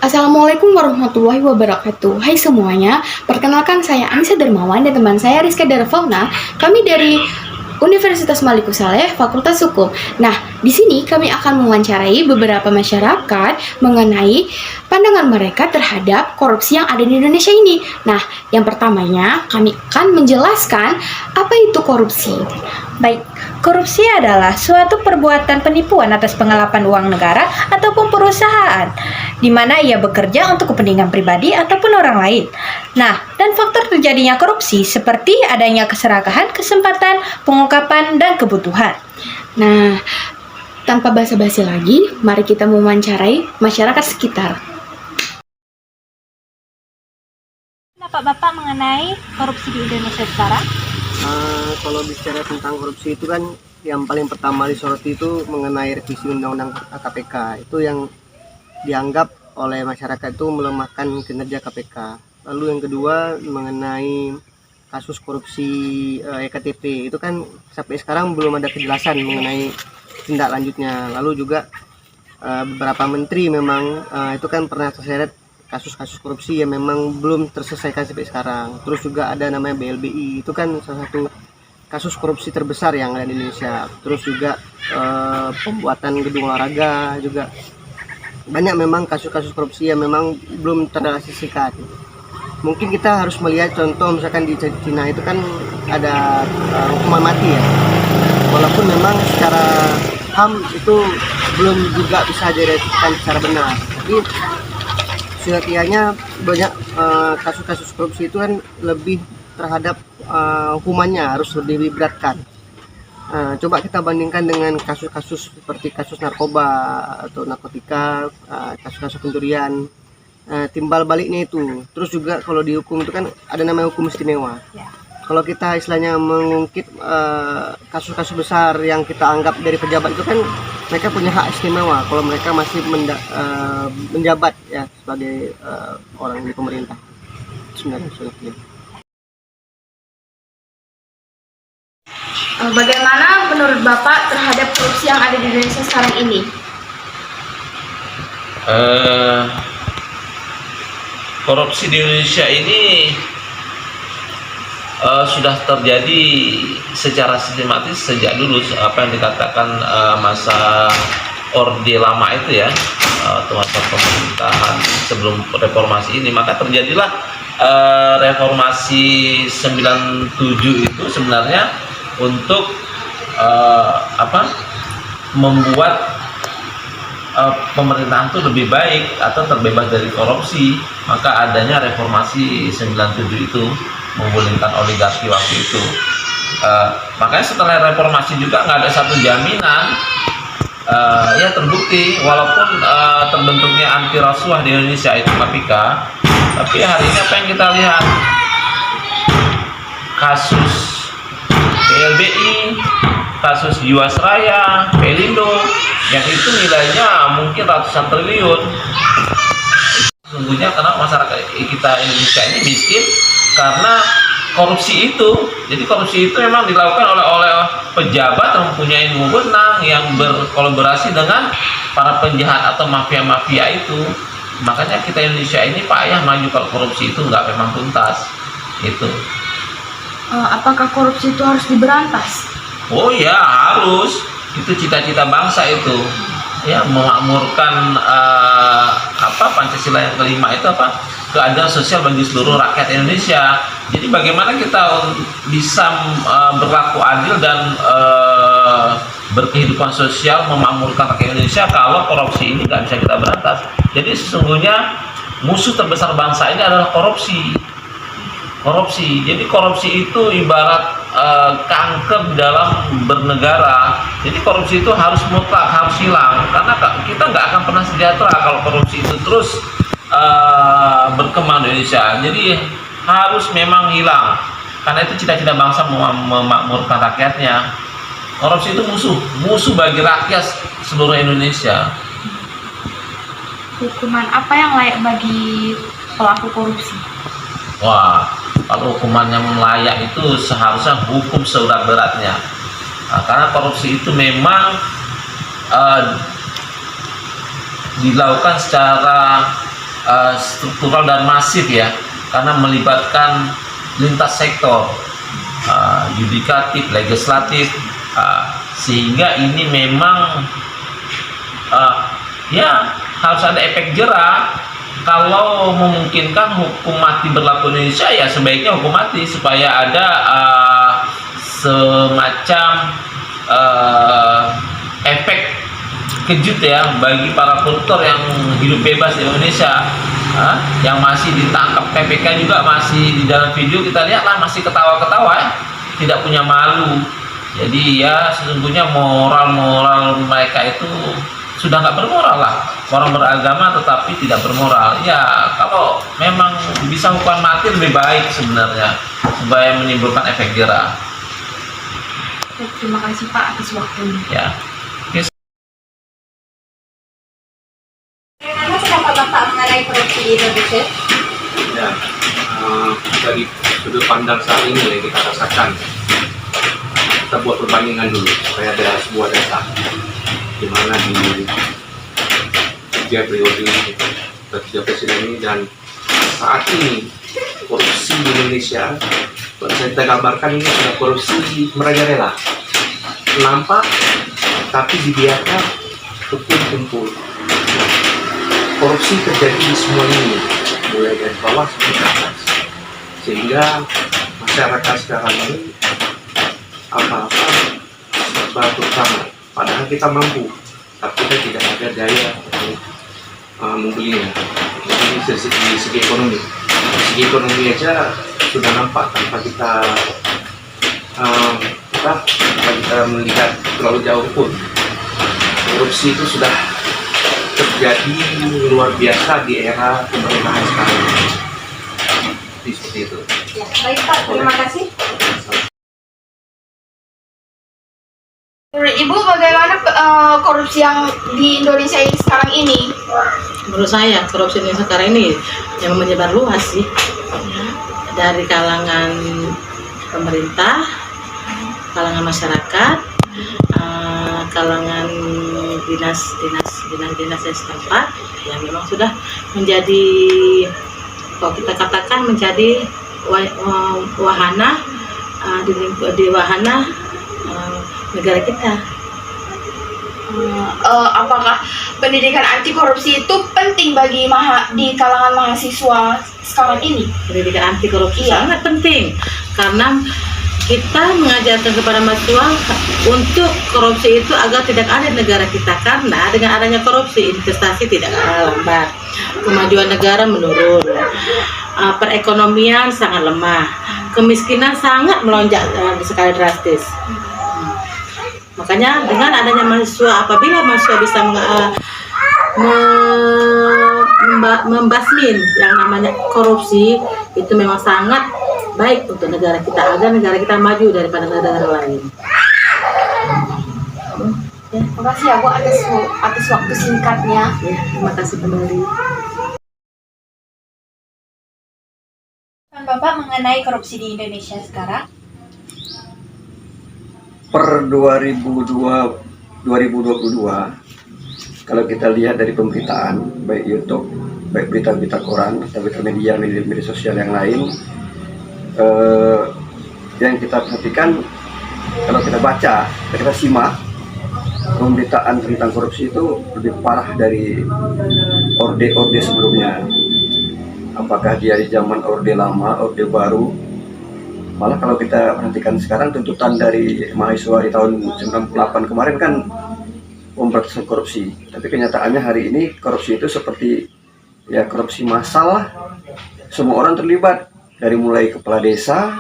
Assalamualaikum warahmatullahi wabarakatuh. Hai semuanya, perkenalkan saya Anissa Darmawan dan teman saya Rizka Darfauna. Kami dari Universitas Maliku Saleh, Fakultas Hukum. Nah, di sini kami akan mewawancarai beberapa masyarakat mengenai pandangan mereka terhadap korupsi yang ada di Indonesia ini. Nah, yang pertamanya kami akan menjelaskan apa itu korupsi. Baik, korupsi adalah suatu perbuatan penipuan atas penggelapan uang negara ataupun perusahaan, di mana ia bekerja untuk kepentingan pribadi ataupun orang lain. Nah, dan faktor terjadinya korupsi seperti adanya keserakahan, kesempatan, pengungkapan, dan kebutuhan. Nah, tanpa basa-basi lagi, mari kita mewawancarai masyarakat sekitar. Pendapat Bapak mengenai korupsi di Indonesia sekarang? Kalau bicara tentang korupsi itu kan yang paling pertama disoroti itu mengenai revisi undang-undang KPK. Itu yang dianggap oleh masyarakat itu melemahkan kinerja KPK. Lalu yang kedua mengenai kasus korupsi EKTP. Itu kan sampai sekarang belum ada kejelasan mengenai tindak lanjutnya. Lalu juga beberapa menteri memang itu kan pernah terseret kasus-kasus korupsi yang memang belum terselesaikan sampai sekarang. Terus juga ada namanya BLBI, itu kan salah satu kasus korupsi terbesar yang ada di Indonesia. Terus juga pembuatan gedung olahraga juga banyak memang kasus-kasus korupsi yang memang belum terrealisasikan. Mungkin kita harus melihat contoh misalkan di Cina itu kan ada hukuman mati ya. Walaupun memang secara HAM itu belum juga bisa direalisasikan secara benar. Tapi setiapnya banyak kasus-kasus korupsi itu kan lebih terhadap hukumannya harus lebih diberatkan. Coba kita bandingkan dengan kasus-kasus seperti kasus narkoba atau narkotika, kasus-kasus pencurian, timbal baliknya itu. Terus juga kalau dihukum itu kan ada namanya hukum istimewa. Kalau kita istilahnya mengungkit kasus-kasus besar yang kita anggap dari pejabat itu kan mereka punya hak istimewa kalau mereka masih menjabat ya sebagai orang di pemerintah. Sebenarnya seperti itu. Bagaimana menurut Bapak terhadap korupsi yang ada di Indonesia sekarang ini? Korupsi di Indonesia ini sudah terjadi secara sistematis sejak dulu apa yang dikatakan masa Orde Lama itu ya, atau masa pemerintahan sebelum reformasi ini. Maka terjadilah reformasi 97 itu sebenarnya untuk membuat pemerintahan itu lebih baik atau terbebas dari korupsi. Maka adanya reformasi 97 itu menggulingkan oligarki waktu itu. Makanya setelah reformasi juga nggak ada satu jaminan ya terbukti walaupun terbentuknya anti rasuah di Indonesia itu KPK, tapi hari ini apa yang kita lihat, kasus BLBI, kasus Jiwasraya, Pelindo yang itu nilainya mungkin ratusan triliun. Sesungguhnya karena masyarakat kita Indonesia ini miskin karena korupsi itu. Jadi korupsi itu memang dilakukan oleh pejabat yang mempunyai wewenang yang berkolaborasi dengan para penjahat atau mafia-mafia itu. Makanya kita Indonesia ini payah maju kalau korupsi itu nggak memang tuntas. Itu. Apakah korupsi itu harus diberantas? Oh ya harus. Itu cita-cita bangsa itu. Ya memakmurkan Pancasila yang kelima itu keadilan sosial bagi seluruh rakyat Indonesia. Jadi bagaimana kita bisa berlaku adil dan berkehidupan sosial memakmurkan rakyat Indonesia kalau korupsi ini nggak bisa kita berantas. Jadi sesungguhnya musuh terbesar bangsa ini adalah korupsi. Jadi korupsi itu ibarat kanker di dalam bernegara. Jadi korupsi itu harus mutlak, harus hilang. Karena kita nggak akan pernah sejahtera kalau korupsi itu terus berkembang di Indonesia. Jadi harus memang hilang. Karena itu cita-cita bangsa memakmurkan rakyatnya. Korupsi itu musuh bagi rakyat seluruh Indonesia. Hukuman apa yang layak bagi pelaku korupsi? Wah, kalau hukuman yang layak itu seharusnya hukum seberat-beratnya. Karena korupsi itu memang dilakukan secara struktural dan masif ya, karena melibatkan lintas sektor, yudikatif, legislatif, sehingga ini memang ya harus ada efek jera. Kalau memungkinkan hukum mati berlaku di Indonesia, ya sebaiknya hukum mati supaya ada semacam efek kejut ya bagi para koruptor yang hidup bebas di Indonesia, yang masih ditangkap KPK juga, masih di dalam video kita lihat lah masih ketawa-ketawa ya, tidak punya malu. Jadi ya sesungguhnya moral mereka itu sudah nggak bermoral lah, orang beragama tetapi tidak bermoral. Ya kalau memang bisa hukuman mati lebih baik sebenarnya, supaya menimbulkan efek jera. Terima kasih Pak atas waktunya. Ya. Bagaimana pendapat Bapak mengenai korupsi di Indonesia? Ya, dari sudut pandang saat ini yang kita rasakan, kita buat perbandingan dulu supaya ada sebuah data di mana di 3 periode ketiga presiden ini dan saat ini korupsi di Indonesia, bisa kita gambarkan ini sudah korupsi merajalela, nampak tapi dibiarkan kumpul-kumpul. Korupsi terjadi di semua lini, mulai dari bawah sampai ke atas, sehingga masyarakat sekarang ini apa-apa serba terutama. Padahal kita mampu, tapi kita tidak ada daya untuk membelinya. Jadi dari segi ekonomi aja sudah nampak tanpa kita melihat terlalu jauh pun, korupsi itu sudah terjadi luar biasa di era pemerintahan sekarang. Seperti itu. Ya, baik Pak, terima kasih. Menurut Ibu bagaimana korupsi yang di Indonesia ini sekarang ini? Menurut saya korupsi ini sekarang ini yang menyebar luas sih, dari kalangan pemerintah, kalangan masyarakat, kalangan dinas yang setempat, yang memang sudah menjadi, kalau kita katakan menjadi wahana di wahana negara kita. Apakah pendidikan anti korupsi itu penting bagi di kalangan mahasiswa sekarang ini? Pendidikan anti korupsi Iya. sangat penting, karena kita mengajarkan kepada mahasiswa untuk korupsi itu agar tidak ada di negara kita, karena dengan adanya korupsi investasi tidak lambat, kemajuan negara menurun, perekonomian sangat lemah, kemiskinan sangat melonjak sekali drastis. Makanya dengan adanya mahasiswa, apabila mahasiswa bisa membasmin yang namanya korupsi, itu memang sangat baik untuk negara kita, agar negara kita maju daripada negara lain. Terima kasih ya Bu atas waktu singkatnya. Ya, terima kasih kembali. Bapak mengenai korupsi di Indonesia sekarang? Per 2022, kalau kita lihat dari pemberitaan, baik YouTube, baik berita-berita koran, atau berita media sosial yang lain, yang kita perhatikan, kalau kita baca, kita simak, pemberitaan tentang korupsi itu lebih parah dari orde-orde sebelumnya. Apakah dia di zaman orde lama, orde baru? Malah kalau kita perhatikan sekarang, tuntutan dari mahasiswa di tahun 98 kemarin kan pemberantasan korupsi. Tapi kenyataannya hari ini korupsi itu seperti ya korupsi massal lah. Semua orang terlibat, dari mulai kepala desa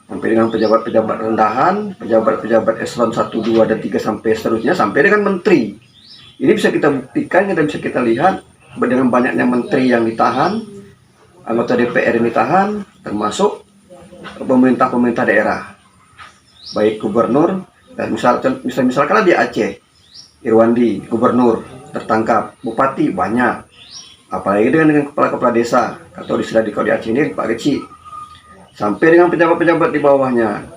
sampai dengan pejabat-pejabat rendahan, pejabat-pejabat eselon 1, 2, dan 3 sampai seterusnya, sampai dengan menteri. Ini bisa kita buktikan dan bisa kita lihat dengan banyaknya menteri yang ditahan, anggota DPR yang ditahan, termasuk pemerintah daerah, baik gubernur, dan misalkan di Aceh, Irwandi, gubernur tertangkap, bupati banyak, apalagi dengan kepala desa, atau istilah di Aceh ini Pak Kecil, sampai dengan pejabat-pejabat di bawahnya.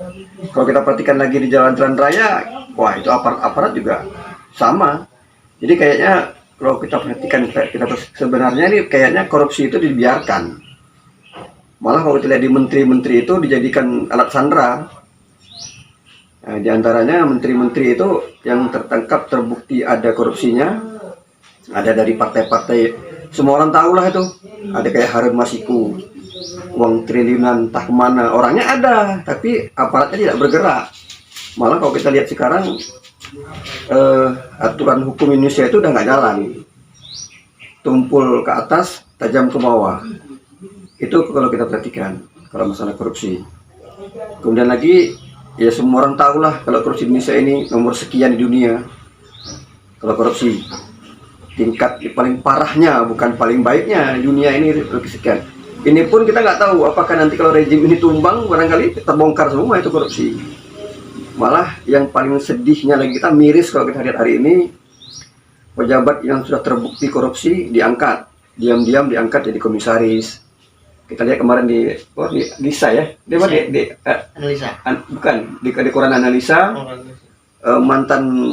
Kalau kita perhatikan lagi di jalan-jalan raya, wah itu aparat juga sama. Jadi kayaknya kalau kita perhatikan, sebenarnya ini kayaknya korupsi itu dibiarkan. Malah kalau kita lihat di menteri-menteri itu dijadikan alat sandera. Nah, di antaranya menteri-menteri itu yang tertangkap terbukti ada korupsinya, ada dari partai-partai, semua orang tahu lah itu. Ada kayak Harun Masiku, uang triliunan entah kemana, orangnya ada, tapi aparatnya tidak bergerak. Malah kalau kita lihat sekarang, aturan hukum Indonesia itu udah nggak jalan. Tumpul ke atas, tajam ke bawah. Itu kalau kita perhatikan, kalau masalah korupsi. Kemudian lagi, ya semua orang tahu lah kalau korupsi Indonesia ini nomor sekian di dunia. Kalau korupsi, tingkat paling parahnya, bukan paling baiknya di dunia ini lebih sekian. Ini pun kita nggak tahu apakah nanti kalau rejim ini tumbang, barangkali terbongkar semua itu korupsi. Malah yang paling sedihnya lagi, kita miris kalau kita lihat hari ini, pejabat yang sudah terbukti korupsi diangkat, diam-diam diangkat jadi komisaris. Kita lihat kemarin di Lisa ya, dia Analisa. Bukan di koran analisa, mantan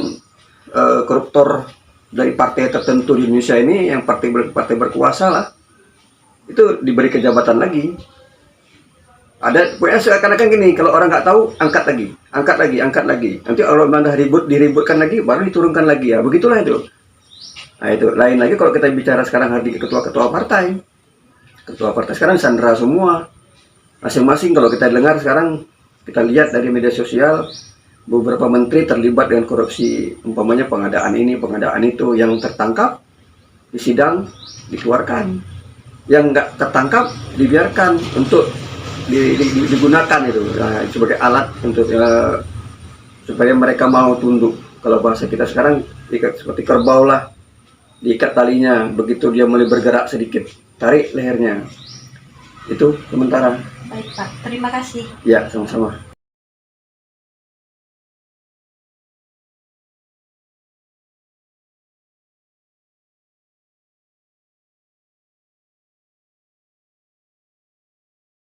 koruptor dari partai tertentu di Indonesia ini, yang partai berkuasa lah, itu diberi kejabatan lagi. Ada pokoknya seakan-akan gini, kalau orang nggak tahu angkat lagi. Nanti kalau memang diributkan lagi, baru diturunkan lagi ya. Begitulah itu. Nah itu lain lagi kalau kita bicara sekarang hari ketua-ketua partai. Ketua partai sekarang sandera semua. Masing-masing kalau kita dengar sekarang, kita lihat dari media sosial, beberapa menteri terlibat dengan korupsi, umpamanya pengadaan ini, pengadaan itu, yang tertangkap di sidang dikeluarkan, yang nggak tertangkap dibiarkan untuk digunakan itu sebagai alat untuk supaya mereka mau tunduk. Kalau bahasa kita sekarang ikat seperti kerbau lah, diikat talinya, begitu dia mulai bergerak sedikit, tarik lehernya. Itu sementara. Baik Pak, terima kasih. Ya, sama-sama.